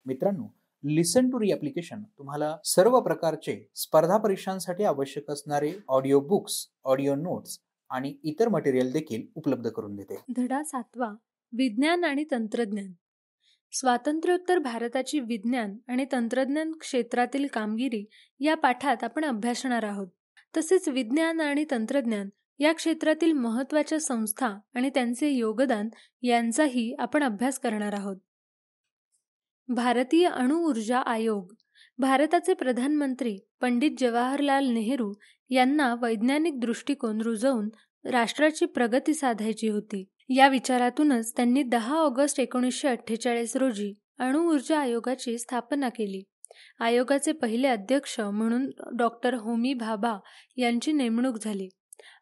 मित्रांनो, लिसन टू री ॲप्लिकेशन तुम्हाला सर्व प्रकारचे स्पर्धा परीक्षांसाठी आवश्यक असणारे ऑडिओ बुक्स, ऑडिओ नोट्स आणि इतर मटेरियल देखील उपलब्ध करून देते. धडा 7 विज्ञान आणि तंत्रज्ञान. स्वातंत्र्योत्तर भारताची विज्ञान आणि तंत्रज्ञान क्षेत्रातील कामगिरी या पाठात आपण अभ्यासणार आहोत. तसेच विज्ञान आणि तंत्रज्ञान या क्षेत्रातील महत्त्वाच्या संस्था आणि त्यांचे योगदान यांचाही आपण अभ्यास करणार आहोत. भारतीय अणु ऊर्जा आयोग. भारताचे प्रधानमंत्री पंडित जवाहरलाल नेहरू यांना वैज्ञानिक दृष्टिकोन रुजवून राष्ट्राची प्रगती साधायची होती. या विचारातूनच त्यांनी 10 ऑगस्ट 1948 रोजी अणु ऊर्जा आयोगाची स्थापना केली. आयोगाचे पहिले अध्यक्ष म्हणून डॉक्टर होमी भाभा यांची नेमणूक झाली.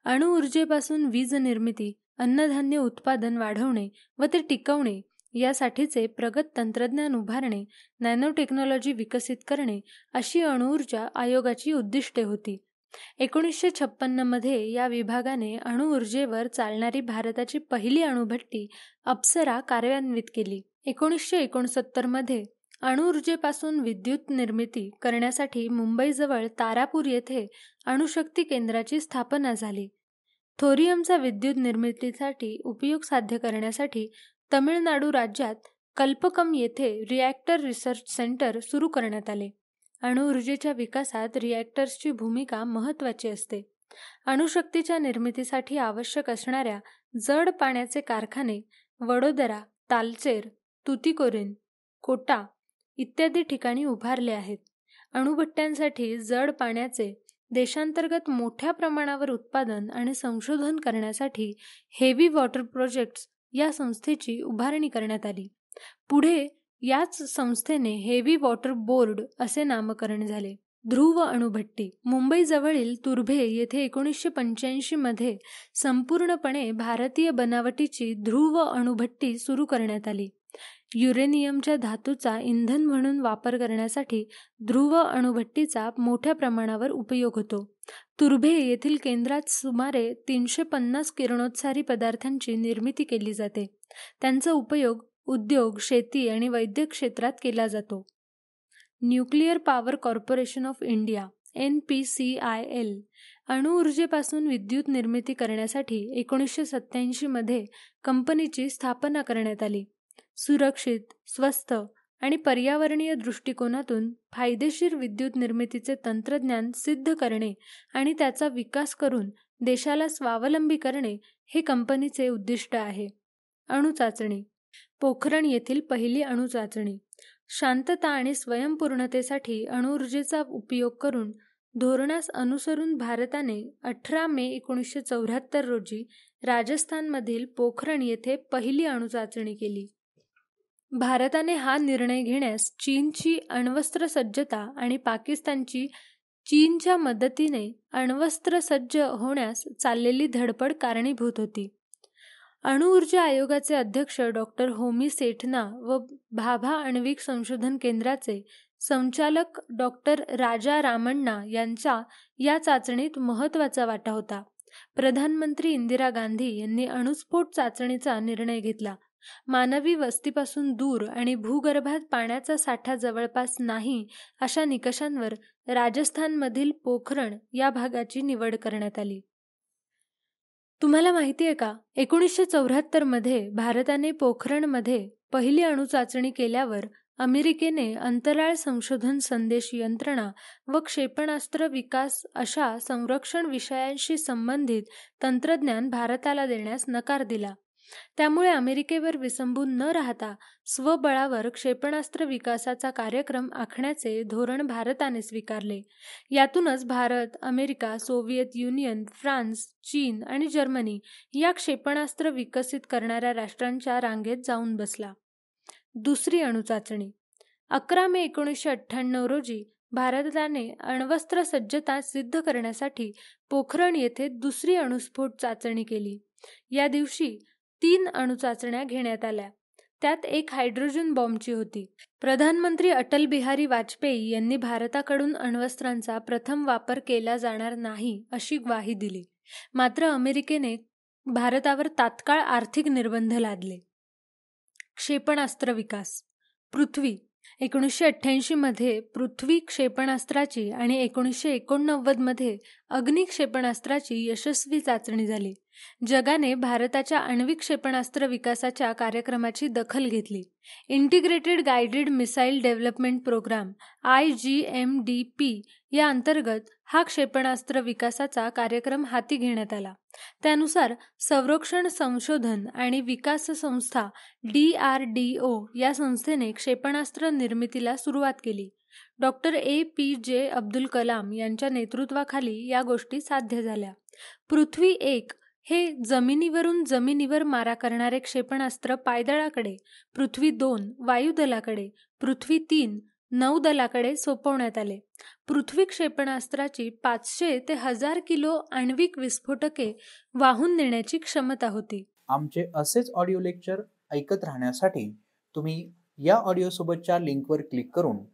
अणु ऊर्जेपासून वीज निर्मिती, अन्नधान्य उत्पादन वाढवणे व ते टिकवणे यासाठीचे प्रगत तंत्रज्ञान उभारणे, नॅनो टेक्नॉलॉजी विकसित करणे अशी अणुऊर्जा आयोगाची उद्दिष्टे होती. 1956 मध्ये या विभागाने अणु ऊर्जेवर चालणारी भारताची पहिली अणुभट्टी अप्सरा कार्यान्वित केली. 1969 मध्ये अणुऊर्जेपासून विद्युत निर्मिती करण्यासाठी मुंबईजवळ तारापूर येथे अणुशक्ती केंद्राची स्थापना झाली. थोरियमचा विद्युत निर्मितीसाठी उपयोग साध्य करण्यासाठी तमिळनाडू राज्यात कल्पकम येथे रिॲक्टर रिसर्च सेंटर सुरू करण्यात आले. अणुऊर्जेच्या विकासात रिॲक्टर्सची भूमिका महत्त्वाची असते. अणुशक्तीच्या निर्मितीसाठी आवश्यक असणाऱ्या जड पाण्याचे कारखाने वडोदरा, तालचेर, तुतीकोरीन, कोटा इत्यादी ठिकाणी उभारले आहेत. अणुभट्ट्यांसाठी जड पाण्याचे देशांतर्गत मोठ्या प्रमाणावर उत्पादन आणि संशोधन करण्यासाठी हेवी वॉटर प्रोजेक्ट्स या संस्थेची उभारणी करण्यात आली. पुढे याच संस्थेने हेवी वॉटर बोर्ड असे नामकरण झाले. ध्रुव अणुभट्टी. मुंबईजवळील तुर्भे येथे 1985 मध्ये संपूर्णपणे भारतीय बनावटीची ध्रुव अणुभट्टी सुरू करण्यात आली. युरेनियमच्या धातूचा इंधन म्हणून वापर करण्यासाठी ध्रुव अणुभट्टीचा मोठ्या प्रमाणावर उपयोग होतो. तुर्भे येथील केंद्रात सुमारे 350 किरणोत्सारी पदार्थांची निर्मिती केली जाते. त्यांचा उपयोग उद्योग, शेती आणि वैद्यक क्षेत्रात केला जातो. Nuclear power corporation of India NPCIL. अणुऊर्जेपासून विद्युत निर्मिती करण्यासाठी 1987 मध्ये कंपनीची स्थापना करण्यात आली. सुरक्षित, स्वस्त आणि पर्यावरणीय दृष्टिकोनातून फायदेशीर विद्युत निर्मितीचे तंत्रज्ञान सिद्ध करणे आणि त्याचा विकास करून देशाला स्वावलंबी करणे हे कंपनीचे उद्दिष्ट आहे. अणुचाचणी. पोखरण येथील पहिली अणुचाचणी. शांतता आणि स्वयंपूर्णतेसाठी अणुऊर्जेचा उपयोग करून धोरणास अनुसरून भारताने 18 मे 1974 रोजी राजस्थानमधील पोखरण येथे पहिली अणुचाचणी केली. भारताने हा निर्णय घेण्यास चीनची अण्वस्त्र सज्जता आणि पाकिस्तानची चीनच्या मदतीने अण्वस्त्र सज्ज होण्यास चाललेली धडपड कारणीभूत होती. अणुऊर्जा आयोगाचे अध्यक्ष डॉक्टर होमी सेठना व भाभा आण्विक संशोधन केंद्राचे संचालक डॉक्टर राजा रामण्णा यांचा या चाचणीत महत्त्वाचा वाटा होता. प्रधानमंत्री इंदिरा गांधी यांनी अणुस्फोट चाचणीचा निर्णय घेतला. मानवी वस्तीपासून दूर आणि भूगर्भात पाण्याचा साठा जवळपास नाही अशा निकषांवर राजस्थानमधील पोखरण या भागाची निवड करण्यात आली. तुम्हाला माहिती आहे का, 1974 मध्ये भारताने पोखरणमध्ये पहिली अणुचाचणी केल्यावर अमेरिकेने अंतराळ संशोधन संदेश यंत्रणा व क्षेपणास्त्र विकास अशा संरक्षण विषयांशी संबंधित तंत्रज्ञान भारताला देण्यास नकार दिला. त्यामुळे अमेरिकेवर विसंबून न राहता स्वबळावर क्षेपणास्त्र विकासाचा कार्यक्रम आखण्याचे धोरण भारताने स्वीकारले. यातूनच Bharat, America, Soviet union, France, चीन आणि जर्मनी या क्षेपणास्त्र विकसित करणाऱ्या राष्ट्रांच्या रांगेत जाऊन बसला. दुसरी अणुचाचणी. 11 मे 1998 रोजी भारताने अण्वस्त्र सज्जता सिद्ध करण्यासाठी पोखरण येथे दुसरी अणुस्फोट चाचणी केली. या दिवशी 3 अणुचाचण्या घेण्यात आल्या. त्यात एक हायड्रोजन बॉम्बची होती. प्रधानमंत्री अटल बिहारी वाजपेयी यांनी भारताकडून अण्वस्त्रांचा प्रथम वापर केला जाणार नाही अशी ग्वाही दिली. मात्र अमेरिकेने भारतावर तात्काळ आर्थिक निर्बंध लादले. क्षेपणास्त्र विकास. पृथ्वी 1988 मध्ये पृथ्वी क्षेपणास्त्राची आणि 1989 मध्ये अग्नी क्षेपणास्त्राची यशस्वी चाचणी झाली. जगाने भारताच्या आण्विक क्षेपणास्त्र विकासाच्या कार्यक्रमाची दखल घेतली. Integrated guided missile development programme IGMDP या अंतर्गत हा क्षेपणास्त्र विकासाचा कार्यक्रम हाती घेण्यात आला. त्यानुसार संरक्षण संशोधन आणि विकास संस्था DRDO या संस्थेने क्षेपणास्त्र निर्मितीला सुरुवात केली. डॉक्टर APJ अब्दुल कलाम यांच्या नेतृत्वाखाली या गोष्टी साध्य झाल्या. पृथ्वी 1 हे जमिनीवरून जमिनीवर मारा करणारे क्षेपणास्त्र पायदळाकडे, पृथ्वी 2 वायुदलाकडे, पृथ्वी 3 नौदलाकडे सोपवण्यात आले. पृथ्वी क्षेपणास्त्राची 500 ते 1000 किलो आण्विक विस्फोटके वाहून नेण्याची क्षमता होती. आमचे असेच ऑडिओ लेक्चर ऐकत राहण्यासाठी तुम्ही या ऑडिओ सोबतच्या लिंकवर क्लिक करून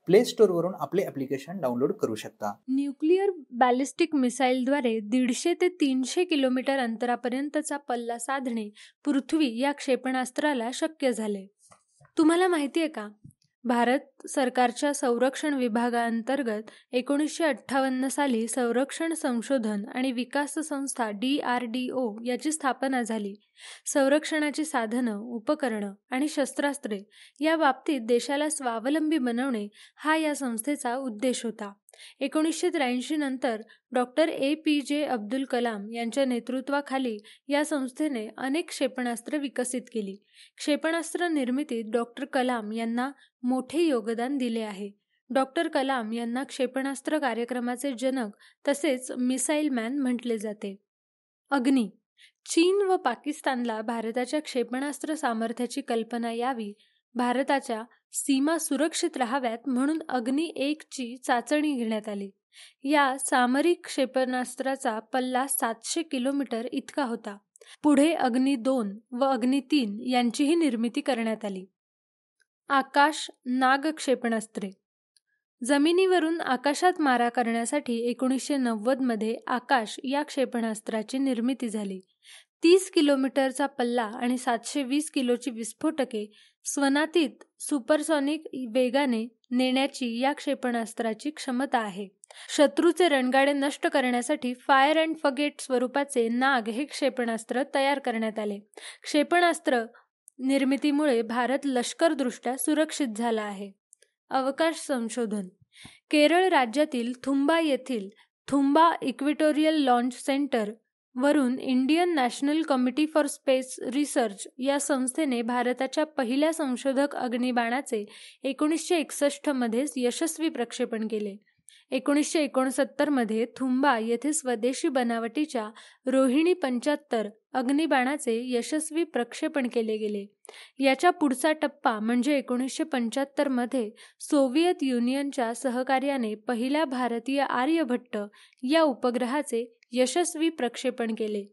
प्ले स्टोअरवरून आपले ॲप्लिकेशन डाउनलोड करू शकता. न्यूक्लिअर बॅलिस्टिक मिसाईलद्वारे 150 ते 300 किलोमीटर अंतरापर्यंतचा पल्ला साधणे पृथ्वी या क्षेपणास्त्राला शक्य झाले. तुम्हाला माहिती आहे का, भारत सरकारच्या संरक्षण विभागाअंतर्गत 1958 साली संरक्षण संशोधन आणि विकास संस्था DRDO याची स्थापना झाली. संरक्षणाची साधनं, उपकरणं आणि शस्त्रास्त्रे या बाबतीत देशाला स्वावलंबी बनवणे हा या संस्थेचा उद्देश होता. 1983 नंतर डॉक्टर APJ अब्दुल कलाम यांच्या नेतृत्वाखाली या संस्थेने अनेक क्षेपणास्त्र विकसित केली. क्षेपणास्त्र निर्मितीत डॉक्टर कलाम यांना मोठे योगदान दिले आहे. डॉक्टर कलाम यांना क्षेपणास्त्र कार्यक्रमाचे जनक तसेच मिसाईल मॅन म्हटले जाते. अग्नी. चीन व पाकिस्तानला भारताच्या क्षेपणास्त्र सामर्थ्याची कल्पना यावी, भारताच्या सीमा सुरक्षित राहाव्यात म्हणून अग्नी 1 ची चाचणी घेण्यात आली. या सामरिक क्षेपणास्त्राचा पल्ला 700 किलोमीटर इतका होता. पुढे अग्नी 2 व अग्नी 3 यांचीही निर्मिती करण्यात आली. आकाश नाग क्षेपणास्त्रे. जमिनीवरून आकाशात मारा करण्यासाठी 1990 मध्ये आकाश या क्षेपणास्त्राची निर्मिती झाली. 30 किलोमीटरचा पल्ला आणि 720 किलोची विस्फोटके स्वनातीत सुपरसॉनिक वेगाने नेण्याची या क्षेपणास्त्राची क्षमता आहे. शत्रूचे रणगाडे नष्ट करण्यासाठी फायर अँड फगेट स्वरूपाचे नाग हे क्षेपणास्त्र तयार करण्यात आले. क्षेपणास्त्र निर्मितीमुळे भारत लष्करदृष्ट्या सुरक्षित झाला आहे. अवकाश संशोधन. केरळ राज्यातील थुंबा येथील थुंबा इक्वेटोरियल लॉन्च सेंटर वरून Indian national committee for space research या संस्थेने भारताच्या पहिल्या संशोधक अग्निबाणाचे 1961 मध्ये यशस्वी प्रक्षेपण केले. 1969 मध्ये थुंबा येथे स्वदेशी बनावटीच्या रोहिणी 75 अग्निबाणाचे यशस्वी प्रक्षेपण केले गेले. याच्या पुढचा टप्पा म्हणजे 1975 मध्ये सोव्हिएत युनियनच्या सहकार्याने पहिल्या भारतीय आर्यभट्ट या उपग्रहाचे यशस्वी प्रक्षेपण केले.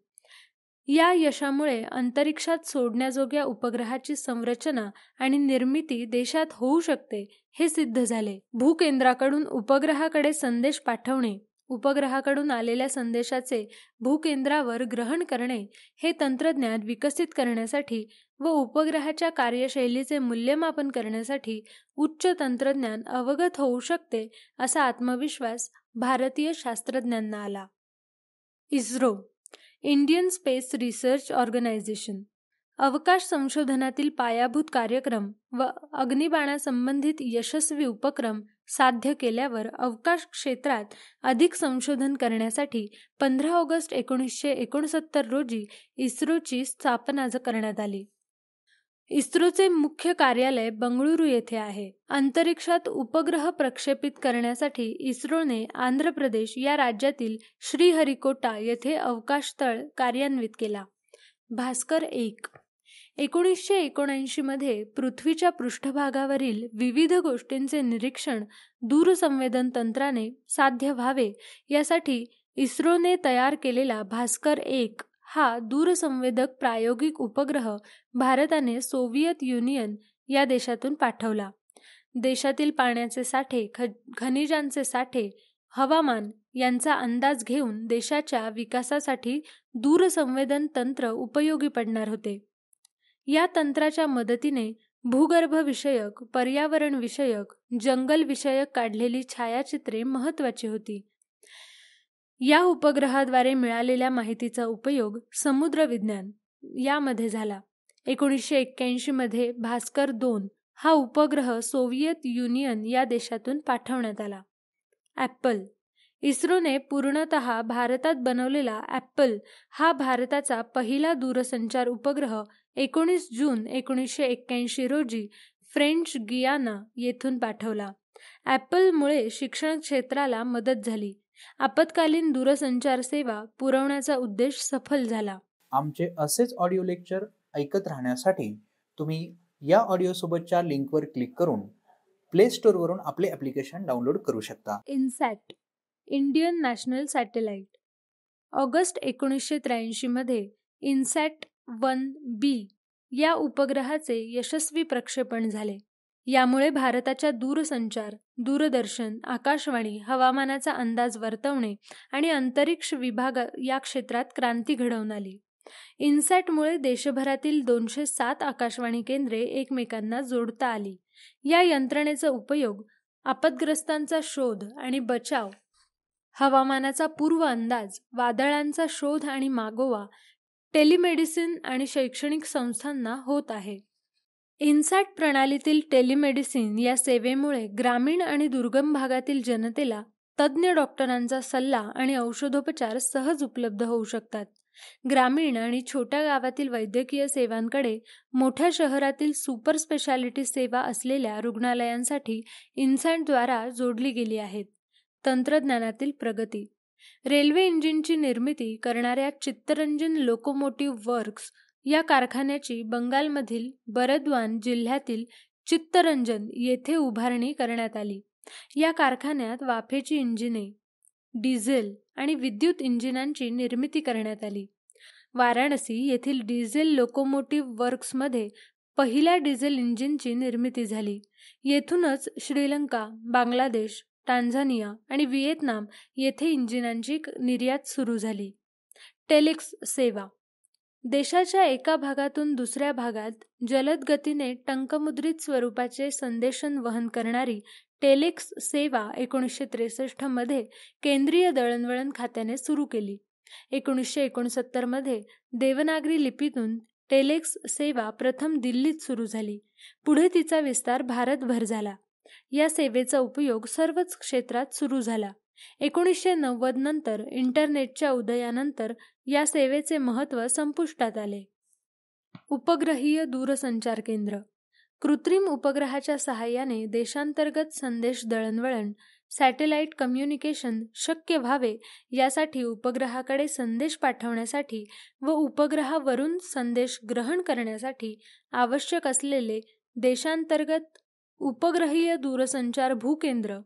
या यशामुळे अंतरिक्षात सोडण्याजोग्या उपग्रहाची संरचना आणि निर्मिती देशात होऊ शकते हे सिद्ध झाले. भूकेंद्राकडून उपग्रहाकडे संदेश पाठवणे, उपग्रहाकडून आलेल्या संदेशाचे भूकेंद्रावर ग्रहण करणे हे तंत्रज्ञान विकसित करण्यासाठी व उपग्रहाच्या कार्यशैलीचे मूल्यमापन करण्यासाठी उच्च तंत्रज्ञान अवगत होऊ शकते असा आत्मविश्वास भारतीय शास्त्रज्ञांना आला. ISRO, Indian space research organisation, अवकाश संशोधनातील पायाभूत कार्यक्रम व अग्निबाणासंबंधित यशस्वी उपक्रम साध्य केल्यावर अवकाश क्षेत्रात अधिक संशोधन करण्यासाठी 15 ऑगस्ट 1969 रोजी इस्रोची स्थापना करण्यात आली. इस्रोचे मुख्य कार्यालय बंगळुरू येथे आहे. अंतरिक्षात उपग्रह प्रक्षेपित करण्यासाठी इस्रोने आंध्र प्रदेश या राज्यातील श्रीहरिकोटा येथे अवकाशतळ कार्यान्वित केला. भास्कर 1. 1979 मध्ये पृथ्वीच्या पृष्ठभागावरील विविध गोष्टींचे निरीक्षण दूरसंवेदन तंत्राने साध्य व्हावे यासाठी इस्रोने तयार केलेला भास्कर 1 हा दूरसंवेदक प्रायोगिक उपग्रह भारताने सोव्हिएत युनियन या देशातून पाठवला. देशातील पाण्याचे साठे, खनिजांचे साठे, हवामान यांचा अंदाज घेऊन देशाच्या विकासासाठी दूरसंवेदन तंत्र उपयोगी पडणार होते. या तंत्राच्या मदतीने भूगर्भ विषयक, पर्यावरण विषयक, जंगल विषयक काढलेली छायाचित्रे महत्त्वाची होती. या उपग्रहाद्वारे मिळालेल्या माहितीचा उपयोग समुद्र विज्ञान यामध्ये झाला. 1981 मध्ये भास्कर 2 हा उपग्रह सोव्हिएत युनियन या देशातून पाठवण्यात आला. ॲपल. इस्रोने पूर्णतः भारतात बनवलेला ॲपल हा भारताचा पहिला दूरसंचार उपग्रह 19 जून 1981 रोजी फ्रेंच गियाना येथून पाठवला. ॲपलमुळे शिक्षण क्षेत्राला मदत झाली. आपत्कालीन दूरसंचार सेवा पुरवण्याचा उद्देश सफल झाला. आमचे असेच ऑडिओ लेक्चर ऐकत राहण्यासाठी तुम्ही या ऑडिओसोबतच्या लिंकवर क्लिक करून प्ले स्टोअरवरून आपले ॲप्लिकेशन डाउनलोड करू शकता. INSAT, Indian national satellite. August 1983 मध्ये इन्सॅट 1B या उपग्रहाचे यशस्वी प्रक्षेपण झाले. यामुळे भारताच्या दूरसंचार, दूरदर्शन, आकाशवाणी, हवामानाचा अंदाज वर्तवणे आणि अंतरिक्ष विभाग या क्षेत्रात क्रांती घडवून आली. इन्सॅटमुळे देशभरातील 207 आकाशवाणी केंद्रे एकमेकांना जोडता आली. या यंत्रणेचा उपयोग आपत्ग्रस्तांचा शोध आणि बचाव, हवामानाचा पूर्व अंदाज, वादळांचा शोध आणि मागोवा, टेलिमेडिसिन आणि शैक्षणिक संस्थांना होत आहे. इन्सॅट प्रणालीतील टेलिमेडिसिन या सेवेमुळे ग्रामीण आणि दुर्गम भागातील जनतेला तज्ज्ञ डॉक्टरांचा सल्ला आणि औषधोपचार सहज उपलब्ध होऊ शकतात. ग्रामीण आणि छोट्या गावातील वैद्यकीय सेवांकडे मोठ्या शहरातील सुपर स्पेशालिटी सेवा असलेल्या रुग्णालयांसाठी इन्सॅटद्वारा जोडली गेली आहेत. तंत्रज्ञानातील प्रगती. रेल्वे इंजिनची निर्मिती करणाऱ्या चित्तरंजन लोकोमोटिव्ह वर्क्स या कारखान्याची बंगालमधील बरद्वान जिल्ह्यातील चित्तरंजन येथे उभारणी करण्यात आली. या कारखान्यात वाफेची इंजिने, डिझेल आणि विद्युत इंजिनांची निर्मिती करण्यात आली. वाराणसी येथील डिझेल लोकोमोटिव्ह वर्क्समध्ये पहिल्या डिझेल इंजिनची निर्मिती झाली. येथूनच श्रीलंका, बांगलादेश, टांझानिया आणि व्हिएतनाम येथे इंजिनांची निर्यात सुरू झाली. टेलेक्स सेवा. देशाच्या एका भागातून दुसऱ्या भागात जलद गतीने टंकमुद्रित स्वरूपाचे संदेशन वहन करणारी टेलेक्स सेवा 1963 मध्ये केंद्रीय दळणवळण खात्याने सुरू केली. 1969 मध्ये देवनागरी लिपीतून टेलेक्स सेवा प्रथम दिल्लीत सुरू झाली. पुढे तिचा विस्तार भारतभर झाला. या सेवेचा उपयोग सर्वच क्षेत्रात सुरू झाला. 1990 नंतर इंटरनेटच्या उदयानंतर या सेवेचे महत्त्व संपुष्टात आले. उपग्रहीय दूरसंचार केंद्र. कृत्रिम उपग्रहाच्या सहाय्याने देशांतर्गत संदेश दळणवळण, सॅटेलाइट कम्युनिकेशन शक्य व्हावे यासाठी उपग्रहाकडे संदेश पाठवण्यासाठी व उपग्रहावरून संदेश ग्रहण करण्यासाठी आवश्यक असलेले देशांतर्गत उपग्रहीय दूरसंचार भूकेंद्र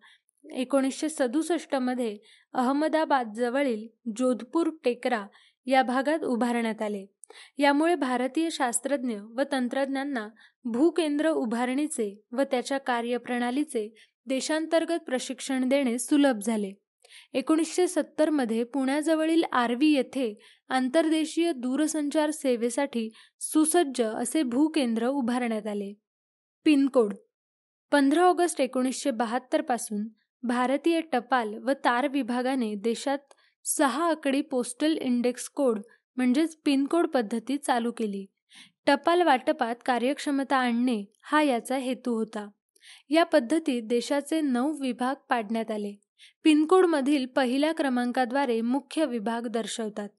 1967 मध्ये अहमदाबाद जवळील जोधपूर टेकरा या भागात उभारण्यात आले. यामुळे भारतीय शास्त्रज्ञ व तंत्रज्ञांना भूकेंद्र उभारणीचे व त्याच्या कार्यप्रणालीचे देशांतर्गत प्रशिक्षण देणे सुलभ झाले. 1970 मध्ये पुण्याजवळील आर्वी येथे आंतरदेशीय दूरसंचार सेवेसाठी सुसज्ज असे भूकेंद्र उभारण्यात आले. पिनकोड. 15 ऑगस्ट 1972 पासून भारतीय टपाल व तार विभागाने देशात 6 आकडी पोस्टल इंडेक्स कोड म्हणजेच पिनकोड पद्धती चालू केली. टपाल वाटपात कार्यक्षमता आणणे हा याचा हेतू होता. या पद्धतीत देशाचे 9 विभाग पाडण्यात आले. पिनकोडमधील पहिल्या क्रमांकाद्वारे मुख्य विभाग दर्शवतात.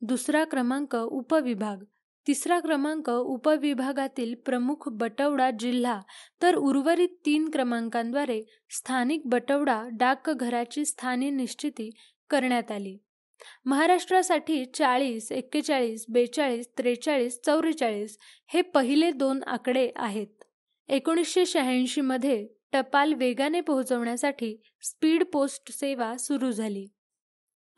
दुसरा क्रमांक उपविभाग, तिसरा क्रमांक उपविभागातील प्रमुख बटवडा जिल्हा तर उर्वरित 3 क्रमांकांद्वारे स्थानिक बटवडा डाकघराची स्थानी निश्चिती करण्यात आली. महाराष्ट्रासाठी 40, 41, 42, 43, 44 हे पहिले 2 आकडे आहेत. 1986 मध्ये टपाल वेगाने पोहोचवण्यासाठी स्पीड पोस्ट सेवा सुरू झाली.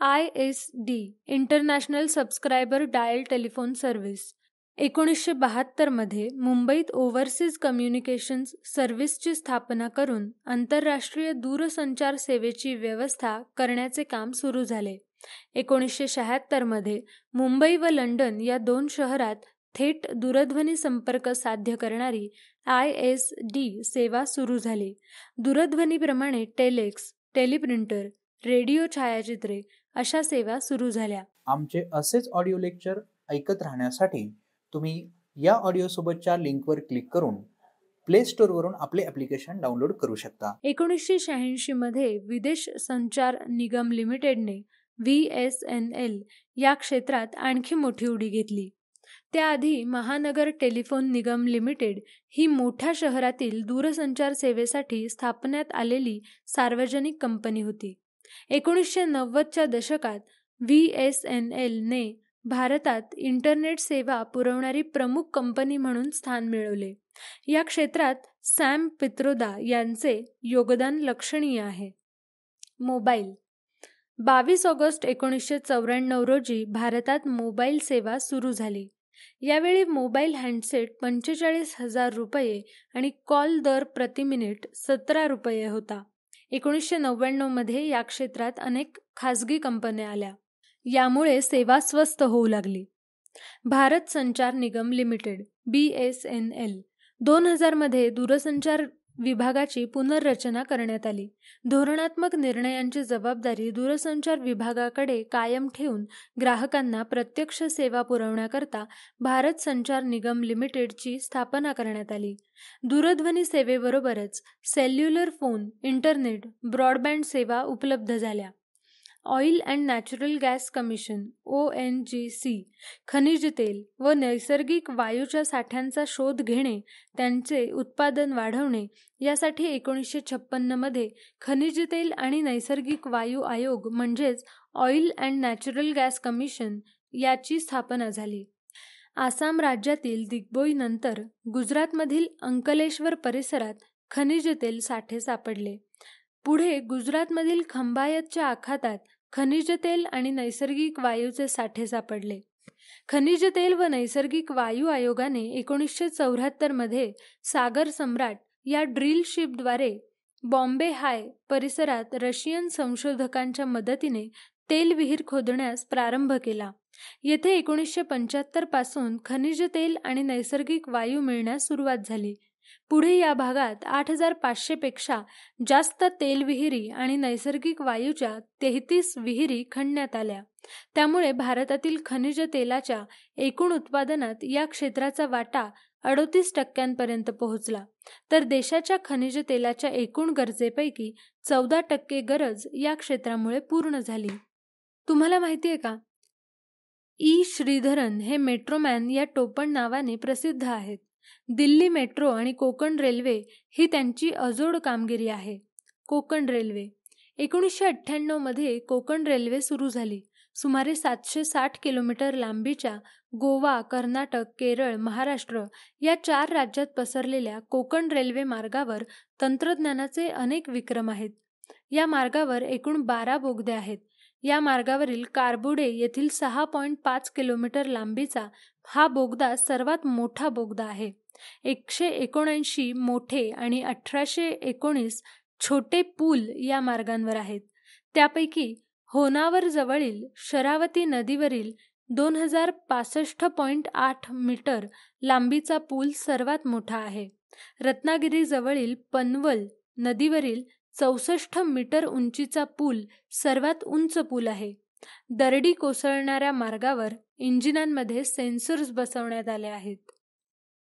ISD international subscriber dial telephone service. 1972 मध्ये मुंबईत ओव्हरसीज कम्युनिकेशन्स सर्व्हिसची स्थापना करून आंतरराष्ट्रीय दूरसंचार सेवेची व्यवस्था करण्याचे काम सुरू झाले. 1976 मध्ये मुंबई व लंडन या 2 शहरात थेट दूरध्वनी संपर्क साध्य करणारी ISD सेवा सुरू झाली. दूरध्वनीप्रमाणे टेलेक्स, टेलिप्रिंटर, रेडिओ छायाचित्रे अशा सेवा सुरू झाल्या. आमचे असेच ऑडिओ लेक्चर ऐकत राहण्यासाठी तुम्ही या ऑडिओ सोबतच्या लिंकवर क्लिक करून प्ले स्टोअरवरून आपले ॲप्लिकेशन डाउनलोड करू शकता. 1986 मध्ये विदेश संचार निगम लिमिटेडने VSNL या क्षेत्रात आणखी मोठी उडी घेतली. त्याआधी महानगर टेलिफोन निगम लिमिटेड ही मोठ्या शहरातील दूरसंचार सेवेसाठी स्थापण्यात आलेली सार्वजनिक कंपनी होती. 1990च्या दशकात VSNL ने भारतात इंटरनेट सेवा पुरवणारी प्रमुख कंपनी म्हणून स्थान मिळवले. या क्षेत्रात सॅम पित्रोदा यांचे योगदान लक्षणीय आहे. मोबाईल 22 ऑगस्ट 1994 रोजी भारतात मोबाईल सेवा सुरू झाली. यावेळी मोबाईल हँडसेट 45,000 रुपये आणि कॉल दर प्रति मिनिट 17 रुपये होता. 1999 मध्ये या क्षेत्रात अनेक खासगी कंपन्या आल्या. यामुळे सेवा स्वस्त होऊ लागली. भारत संचार निगम लिमिटेड BSNL 2000 मध्ये दूरसंचार विभागाची पुनर्रचना करण्यात आली. धोरणात्मक निर्णयांची जबाबदारी दूरसंचार विभागाकडे कायम ठेवून ग्राहकांना प्रत्यक्ष सेवा पुरवण्याकरता भारत संचार निगम लिमिटेडची स्थापना करण्यात आली. दूरध्वनी सेवेबरोबरच सेल्युलर फोन, इंटरनेट, ब्रॉडबँड सेवा उपलब्ध झाल्या. Oil and natural gas commission ONGC खनिज तेल व नैसर्गिक वायूच्या साठ्यांचा शोध घेणे, त्यांचे उत्पादन वाढवणे यासाठी 1956 मध्ये खनिज तेल आणि नैसर्गिक वायू आयोग म्हणजेच oil and natural gas commission याची स्थापना झाली. आसाम राज्यातील दिग्बोई नंतर गुजरातमधील अंकलेश्वर परिसरात खनिज तेल साठे सापडले. पुढे गुजरातमधील खंबायतच्या आखातात खनिज तेल आणि नैसर्गिक वायूचे साठे सापडले. खनिज तेल व नैसर्गिक वायू आयोगाने 1974 मध्ये सागर सम्राट या ड्रिल शिपद्वारे बॉम्बे हाय परिसरात रशियन संशोधकांच्या मदतीने तेल विहीर खोदण्यास प्रारंभ केला. येथे 1975 पासून खनिज तेल आणि नैसर्गिक वायू मिळण्यास सुरुवात झाली. पुढे या भागात 8,500 पेक्षा जास्त तेल विहिरी आणि नैसर्गिक वायूच्या 33 विहिरी खणण्यात आल्या. त्यामुळे भारतातील खनिज तेलाच्या एकूण उत्पादनात या क्षेत्राचा वाटा 38% पोहोचला. तर देशाच्या खनिज तेलाच्या एकूण गरजेपैकी 14% गरज या क्षेत्रामुळे पूर्ण झाली. तुम्हाला माहिती आहे का, श्रीधरन हे मेट्रोमॅन या टोपण नावाने प्रसिद्ध आहेत. दिल्ली मेट्रो आणि कोकण रेल्वे ही त्यांची अजोड कामगिरी आहे. कोकण रेल्वे 1998 मध्ये कोकण रेल्वे सुरू झाली. सुमारे 760 किलोमीटर लांबीच्या गोवा, कर्नाटक, केरळ, महाराष्ट्र या 4 राज्यात पसरलेल्या कोकण रेल्वे मार्गावर तंत्रज्ञानाचे अनेक विक्रम आहेत. या मार्गावर एकूण 12 बोगदे आहेत. या मार्गावरील कारबुडे येथील 6.5 किलोमीटर लांबीचा हा बोगदा सर्वात मोठा बोगदा आहे. 179 मोठे आणि 1819 छोटे पूल या मार्गांवर आहेत. त्यापैकी होनावर जवळील शरावती नदीवरील 2065.8 मीटर लांबीचा पूल सर्वात मोठा आहे. रत्नागिरी जवळील पनवल नदीवरील 64 मीटर उंचीचा पूल सर्वात उंच पूल आहे. दरडी कोसळणाऱ्या मार्गावर इंजिनांमध्ये सेन्सर्स बसवण्यात आले आहेत.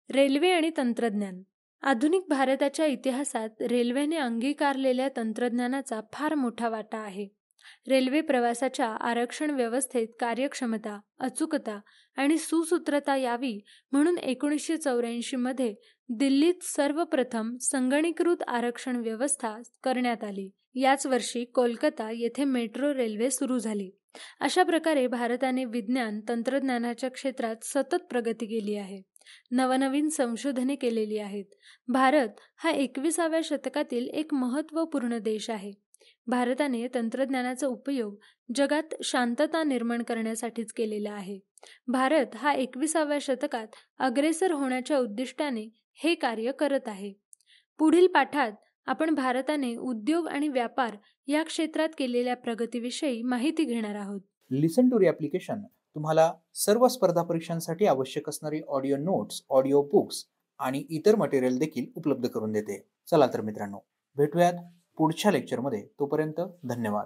रेल्वे आणि तंत्रज्ञान. आधुनिक भारताच्या इतिहासात रेल्वेने अंगीकारलेल्या तंत्रज्ञानाचा फार मोठा वाटा आहे. रेल्वे प्रवासाच्या आरक्षण व्यवस्थेत कार्यक्षमता, अचूकता आणि सुसूत्रता यावी म्हणून 1984 मध्ये दिल्लीत सर्वप्रथम संगणकीकृत आरक्षण व्यवस्था करण्यात आली. याच वर्षी कोलकाता येथे मेट्रो रेल्वे सुरू झाली. अशा प्रकारे भारताने विज्ञान तंत्रज्ञानाच्या क्षेत्रात सतत प्रगती केली आहे. नवनवीन संशोधने केलेली आहेत. भारत हा 21व्या शतकातील एक महत्त्वपूर्ण देश आहे. भारताने तंत्रज्ञानाचा उपयोग जगात शांतता निर्माण करण्यासाठीच केलेला आहे. भारत हा 21व्या शतकात अग्रेसर होण्याच्या उद्दिष्टाने हे कार्य करत आहे. पुढील पाठात आपण भारताने उद्योग आणि व्यापार या क्षेत्रात केलेल्या प्रगतीविषयी माहिती घेणार आहोत. लिसन टू ॲप्लिकेशन तुम्हाला सर्व स्पर्धा परीक्षांसाठी आवश्यक असणारी ऑडिओ नोट्स, ऑडिओ बुक्स आणि इतर मटेरियल देखील उपलब्ध करून देते. चला तर मित्रांनो, भेटूयात पुढच्या लेक्चरमध्ये. तोपर्यंत धन्यवाद.